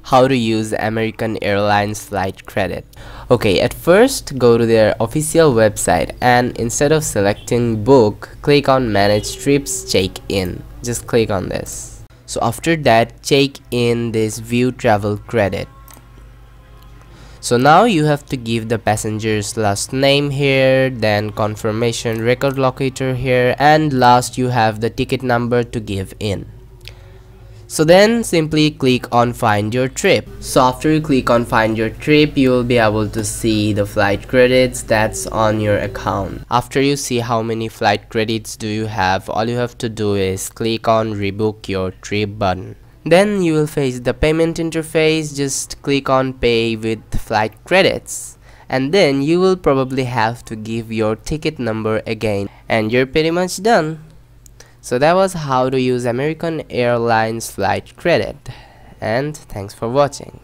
how to use American Airlines flight credit. Okay, at first go to their official website and instead of selecting book, click on manage trips check-in. Just click on this. So after that, check in this view travel credit. So now you have to give the passenger's last name here, then confirmation record locator here, and last you have the ticket number to give in. So then simply click on find your trip. So after you click on find your trip, you will be able to see the flight credits that's on your account. After you see how many flight credits do you have, all you have to do is click on rebook your trip button. Then you will face the payment interface. Just click on pay with flight credits and then you will probably have to give your ticket number again and you're pretty much done. So that was how to use American Airlines flight credit, and thanks for watching.